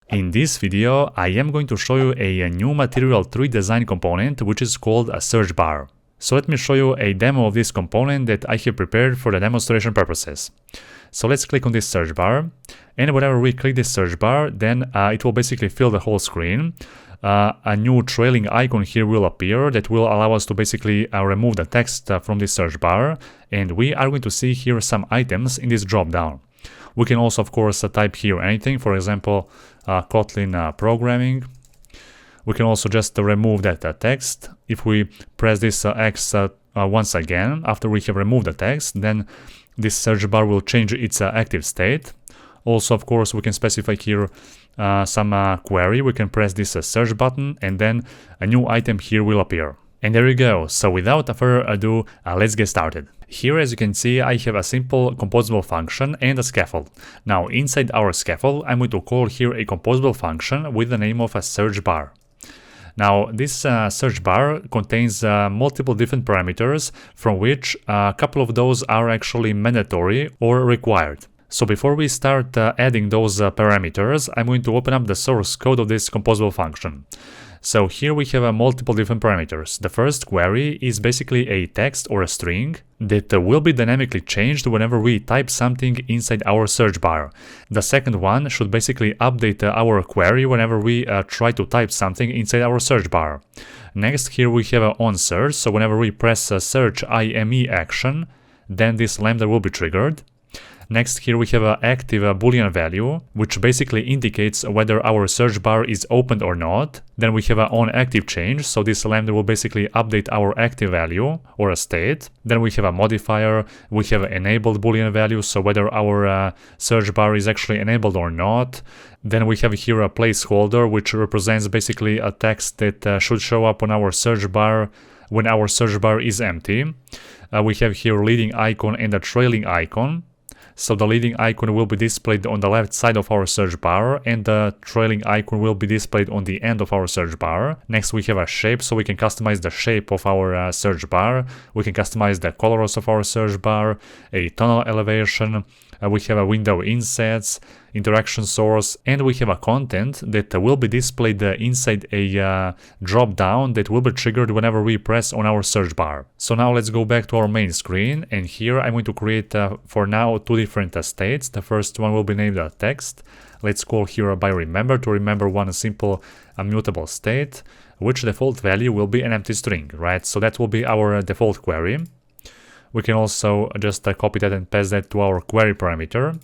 In this video, I am going to show you a new Material 3 design component which is called a search bar. So let me show you a demo of this component that I have prepared for the demonstration purposes. So let's click on this search bar, and whenever we click this search bar, then it will basically fill the whole screen. A new trailing icon here will appear that will allow us to basically remove the text from this search bar, and we are going to see here some items in this drop down. We can also, of course, type here anything, for example, Kotlin programming. We can also just remove that text. If we press this X once again, after we have removed the text, then this search bar will change its active state. Also, of course, we can specify here some query. We can press this search button, and then a new item here will appear. And there you go. So without further ado, let's get started. Here, as you can see, I have a simple composable function and a scaffold. Now, inside our scaffold, I'm going to call here a composable function with the name of a search bar. Now, this search bar contains multiple different parameters, from which a couple of those are actually mandatory or required. So before we start adding those parameters, I'm going to open up the source code of this composable function. So here we have multiple different parameters. The first query is basically a text or a string that will be dynamically changed whenever we type something inside our search bar. The second one should basically update our query whenever we try to type something inside our search bar. Next, here we have an onSearch, so whenever we press a search IME action, then this lambda will be triggered. Next, here we have an active boolean value, which basically indicates whether our search bar is opened or not. Then we have an onActive change, so this lambda will basically update our active value or a state. Then we have a modifier, we have an enabled boolean value, so whether our search bar is actually enabled or not. Then we have here a placeholder, which represents basically a text that should show up on our search bar when our search bar is empty. We have here leading icon and a trailing icon. So the leading icon will be displayed on the left side of our search bar, and the trailing icon will be displayed on the end of our search bar. Next, we have a shape, so we can customize the shape of our search bar. We can customize the colors of our search bar, a tonal elevation. We have a window insets, interaction source, and we have a content that will be displayed inside a drop down that will be triggered whenever we press on our search bar. So now let's go back to our main screen, and here I'm going to create for now two different states. The first one will be named text. Let's call here by remember to remember one simple immutable state, which default value will be an empty string, right? So that will be our default query. We can also just copy that and paste that to our query parameter.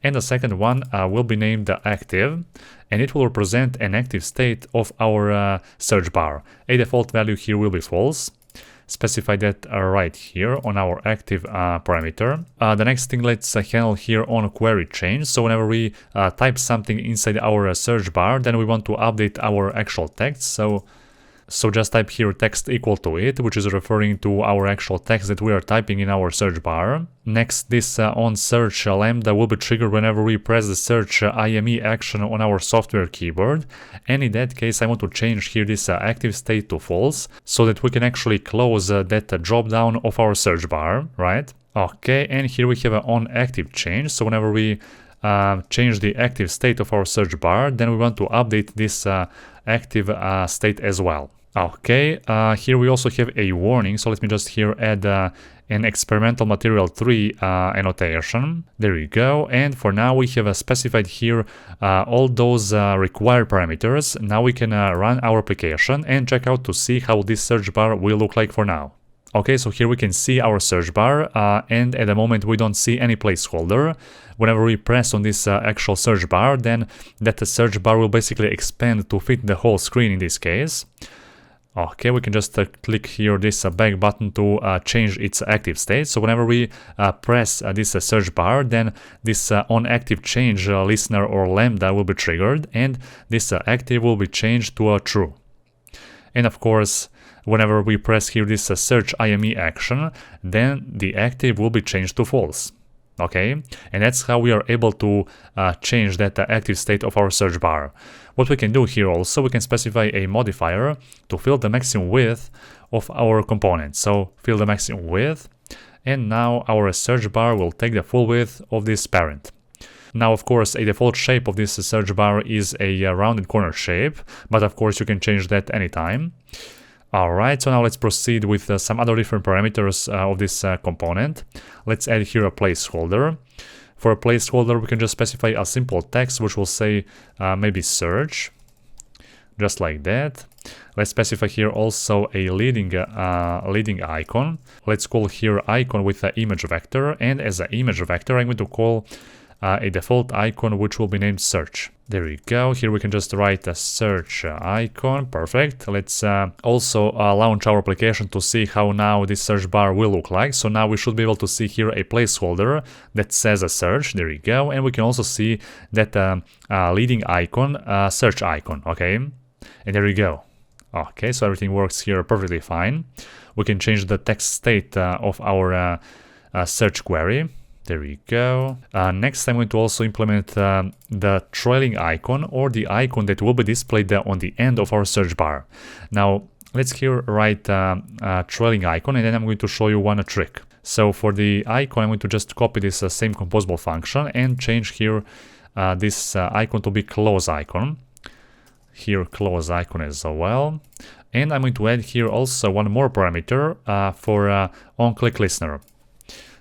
And the second one will be named active, and it will represent an active state of our search bar. A default value here will be false. Specify that right here on our active parameter. The next thing, let's handle here on query change. So whenever we type something inside our search bar, then we want to update our actual text. So just type here text equal to it, which is referring to our actual text that we are typing in our search bar. Next, this onSearch lambda will be triggered whenever we press the search IME action on our software keyboard. And in that case, I want to change here this active state to false, so that we can actually close that drop down of our search bar, right? Okay, and here we have an onActive change. So whenever we change the active state of our search bar, then we want to update this active state as well. Okay, here we also have a warning, so let me just here add an experimental material 3 annotation. There you go, and for now we have specified here all those required parameters. Now we can run our application and check out to see how this search bar will look like for now. Okay, so here we can see our search bar, and at the moment we don't see any placeholder. Whenever we press on this actual search bar, then that search bar will basically expand to fit the whole screen in this case. Okay, we can just click here this back button to change its active state. So whenever we press this search bar, then this onActive change listener or lambda will be triggered, and this active will be changed to true. And of course, whenever we press here this search IME action, then the active will be changed to false. Okay, and that's how we are able to change that active state of our search bar. What we can do here also, we can specify a modifier to fill the maximum width of our component. So fill the maximum width, And now our search bar will take the full width of this parent. Now, of course, a default shape of this search bar is a rounded corner shape, but of course you can change that anytime. Alright, so now let's proceed with some other different parameters of this component. Let's add here a placeholder. For a placeholder, we can just specify a simple text which will say maybe search, just like that. Let's specify here also a leading icon. Let's call here icon with an image vector, and as an image vector I'm going to call a default icon which will be named search. There we go. Here we can just write a search icon. Perfect. Let's also launch our application to see how now this search bar will look like. So now we should be able to see here a placeholder that says a search. There we go. And we can also see that leading icon, search icon. Okay. And there we go. Okay, so everything works here perfectly fine. We can change the text state of our search query. There we go. Next, I'm going to also implement the trailing icon, or the icon that will be displayed on the end of our search bar. Now, let's here write trailing icon, and then I'm going to show you one trick. So for the icon, I'm going to just copy this same composable function and change here this icon to be close icon. Here, close icon as well. And I'm going to add here also one more parameter for on-click listener.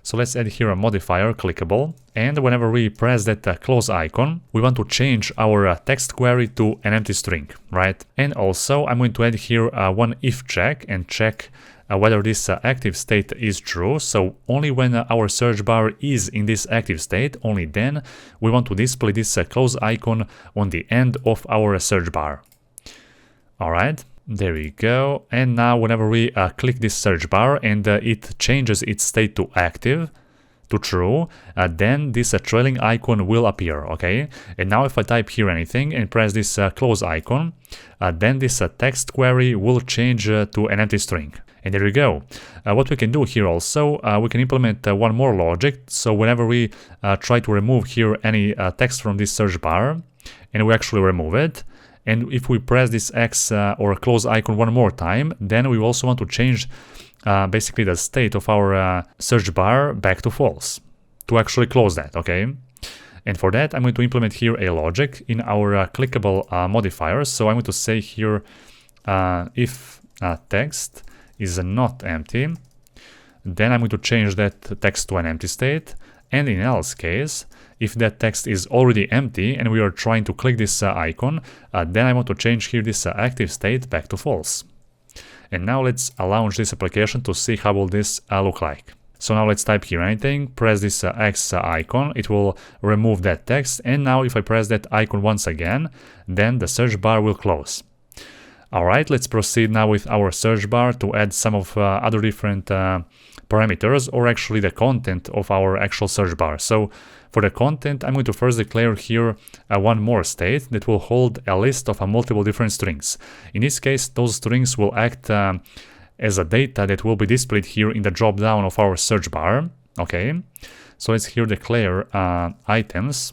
So let's add here a modifier, clickable, and whenever we press that close icon, we want to change our text query to an empty string, right? And also I'm going to add here one if check and check whether this active state is true. So only when our search bar is in this active state, only then we want to display this close icon on the end of our search bar. All right. There we go. And now whenever we click this search bar and it changes its state to active, to true, then this trailing icon will appear, okay? And now if I type here anything and press this close icon, then this text query will change to an empty string. And there we go. What we can do here also, we can implement one more logic. So whenever we try to remove here any text from this search bar, and we actually remove it, and if we press this X or close icon one more time, then we also want to change basically the state of our search bar back to false to actually close that, okay? And for that, I'm going to implement here a logic in our clickable modifiers. So I'm going to say here if text is not empty, then I'm going to change that text to an empty state. And in else case, if that text is already empty and we are trying to click this icon, then I want to change here this active state back to false. And now let's launch this application to see how will this look like. So now let's type here anything, press this X icon, it will remove that text, and now if I press that icon once again, then the search bar will close. Alright, let's proceed now with our search bar to add some of other different parameters, or actually the content of our actual search bar. So for the content, I'm going to first declare here one more state that will hold a list of multiple different strings. In this case, those strings will act as a data that will be displayed here in the drop down of our search bar. Okay, so let's here declare items.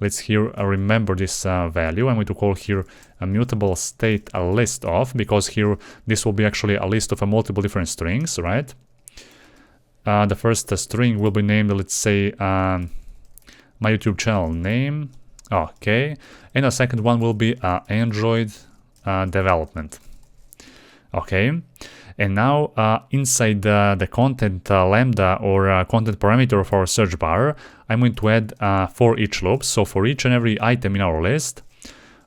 Let's here remember this value. I'm going to call here a mutable state a list of, because here this will be actually a list of multiple different strings, right? The first string will be named, let's say, my YouTube channel name. Okay, and the second one will be Android development. Okay, and now inside the content lambda or content parameter of our search bar, I'm going to add for each loop. So for each and every item in our list,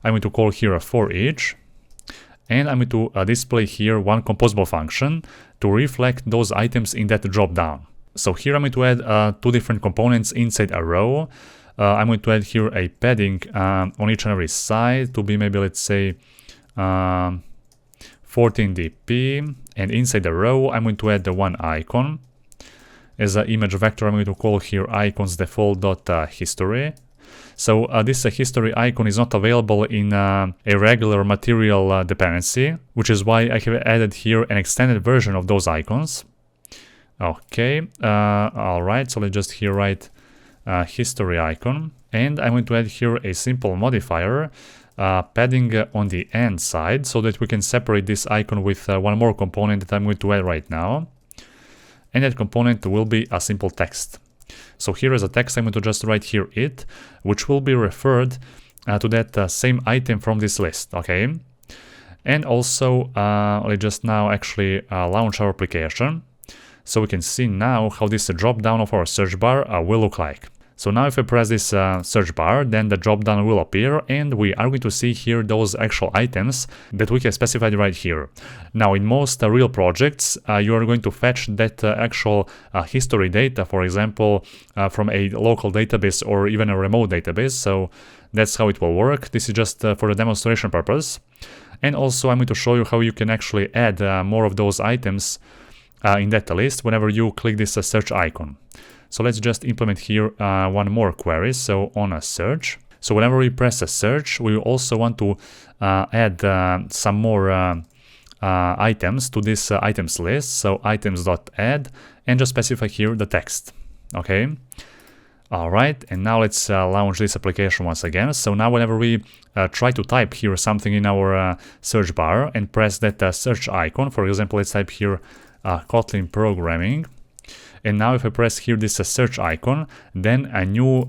I'm going to call here a for each, and I'm going to display here one composable function to reflect those items in that drop down. So here I'm going to add two different components inside a row. I'm going to add here a padding on each and every side to be maybe, let's say, 14 dp, and inside the row I'm going to add the one icon. As an image vector, I'm going to call here icons default.history. So this history icon is not available in a regular material dependency, which is why I have added here an extended version of those icons. Okay, alright, so let's just here write history icon, and I'm going to add here a simple modifier, padding on the end side, so that we can separate this icon with one more component that I'm going to add right now. and that component will be a simple text. So here as a text, I'm going to just write here it, which will be referred to that same item from this list, okay? And also, let's just now actually launch our application, so we can see now how this drop down of our search bar will look like. So now if I press this search bar, then the drop down will appear, and we are going to see here those actual items that we have specified right here. Now in most real projects, you are going to fetch that actual history data, for example, from a local database or even a remote database. So that's how it will work. This is just for the demonstration purpose. And also I'm going to show you how you can actually add more of those items in that list whenever you click this search icon. So let's just implement here one more query. So on a search. So whenever we press a search, we also want to add some more items to this items list. So items.add, and just specify here the text. Okay. All right. And now let's launch this application once again. So now whenever we try to type here something in our search bar and press that search icon, for example, let's type here Kotlin programming. And now if I press here this search icon, then a new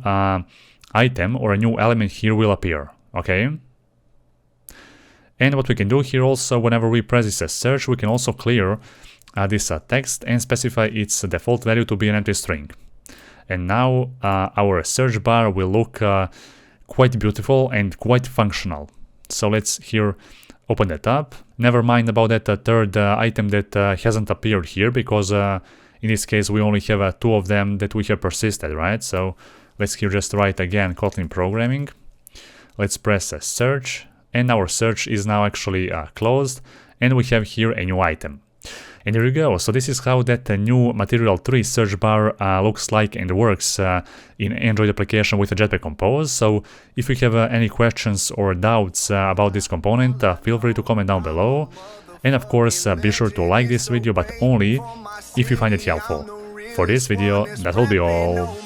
item or a new element here will appear, okay? And what we can do here also, whenever we press this search, we can also clear this text and specify its default value to be an empty string. And now our search bar will look quite beautiful and quite functional. So let's here open that up. Never mind about that third item that hasn't appeared here, because in this case, we only have two of them that we have persisted, right? So let's here just write again Kotlin programming. Let's press a search, and our search is now actually closed, and we have here a new item. And there you go. So this is how that new Material 3 search bar looks like and works in Android application with a Jetpack Compose. So if you have any questions or doubts about this component, feel free to comment down below. And of course, be sure to like this video, but only if you find it helpful. For this video, that will be all.